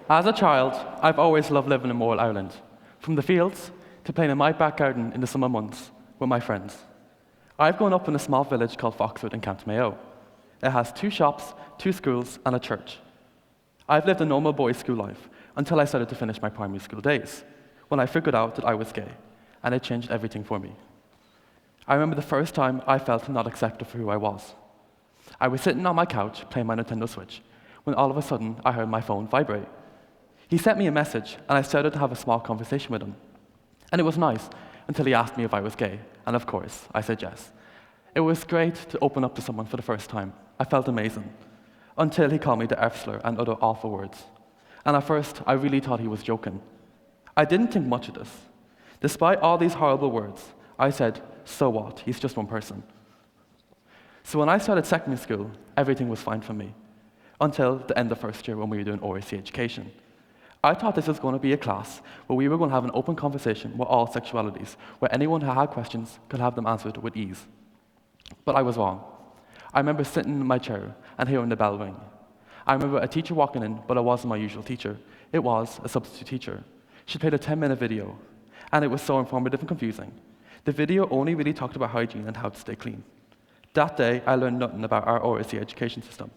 As a child, I've always loved living in Moral Ireland, from the fields to playing in my back garden in the summer months with my friends. I've grown up in a small village called Foxwood in County Mayo. It has 2 shops, 2 schools, and a church. I've lived a normal boys' school life until I started to finish my primary school days, when I figured out that I was gay, and it changed everything for me. I remember the first time I felt not accepted for who I was. I was sitting on my couch playing my Nintendo Switch, when all of a sudden I heard my phone vibrate. He sent me a message, and I started to have a small conversation with him. And it was nice until he asked me if I was gay, and of course, I said yes. It was great to open up to someone for the first time. I felt amazing, until he called me the F-slur and other awful words. And at first, I really thought he was joking. I didn't think much of this. Despite all these horrible words, I said, so what? He's just one person. So when I started secondary school, everything was fine for me, until the end of first year when we were doing ORC education. I thought this was going to be a class where we were going to have an open conversation with all sexualities, where anyone who had questions could have them answered with ease. But I was wrong. I remember sitting in my chair and hearing the bell ring. I remember a teacher walking in, but it wasn't my usual teacher. It was a substitute teacher. She played a 10-minute video, and it was so informative and confusing. The video only really talked about hygiene and how to stay clean. That day, I learned nothing about our ORC education system.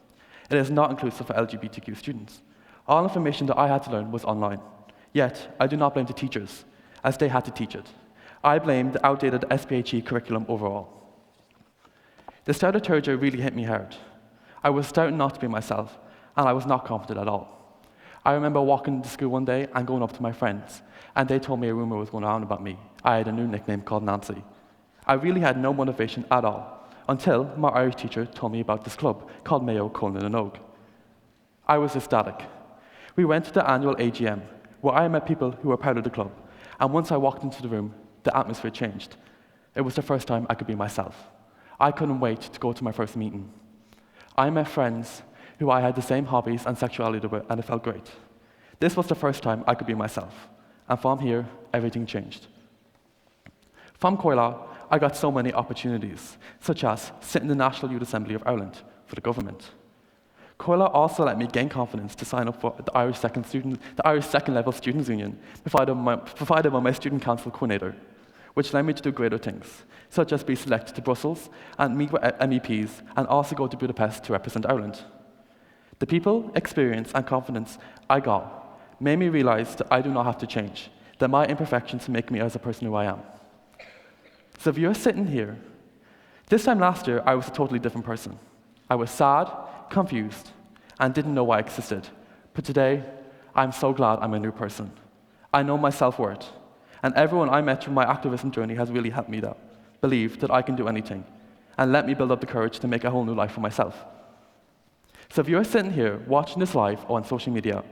It is not inclusive for LGBTQ students. All information that I had to learn was online. Yet, I do not blame the teachers, as they had to teach it. I blame the outdated SPHE curriculum overall. The start of third year really hit me hard. I was starting not to be myself, and I was not confident at all. I remember walking to school one day and going up to my friends, and they told me a rumor was going around about me. I had a new nickname called Nancy. I really had no motivation at all, until my Irish teacher told me about this club called Mayo Colin and Oak. I was ecstatic. We went to the annual AGM, where I met people who were part of the club, and once I walked into the room, the atmosphere changed. It was the first time I could be myself. I couldn't wait to go to my first meeting. I met friends who I had the same hobbies and sexuality with, and it felt great. This was the first time I could be myself, and from here, everything changed. From Coila, I got so many opportunities, such as sit in the National Youth Assembly of Ireland for the government. Coila also let me gain confidence to sign up for the Irish Second Level Students' Union, provided by my student council coordinator, which led me to do greater things, such as be selected to Brussels and meet with MEPs, and also go to Budapest to represent Ireland. The people, experience, and confidence I got made me realize that I do not have to change, that my imperfections make me as a person who I am. So if you're sitting here, this time last year, I was a totally different person. I was sad, confused, and didn't know why I existed. But today, I'm so glad I'm a new person. I know my self-worth, and everyone I met through my activism journey has really helped me believe that I can do anything, and let me build up the courage to make a whole new life for myself. So if you're sitting here watching this live or on social media,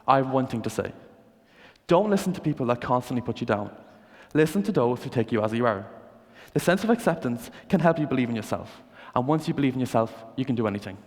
I have one thing to say. Don't listen to people that constantly put you down. Listen to those who take you as you are. The sense of acceptance can help you believe in yourself, and once you believe in yourself, you can do anything.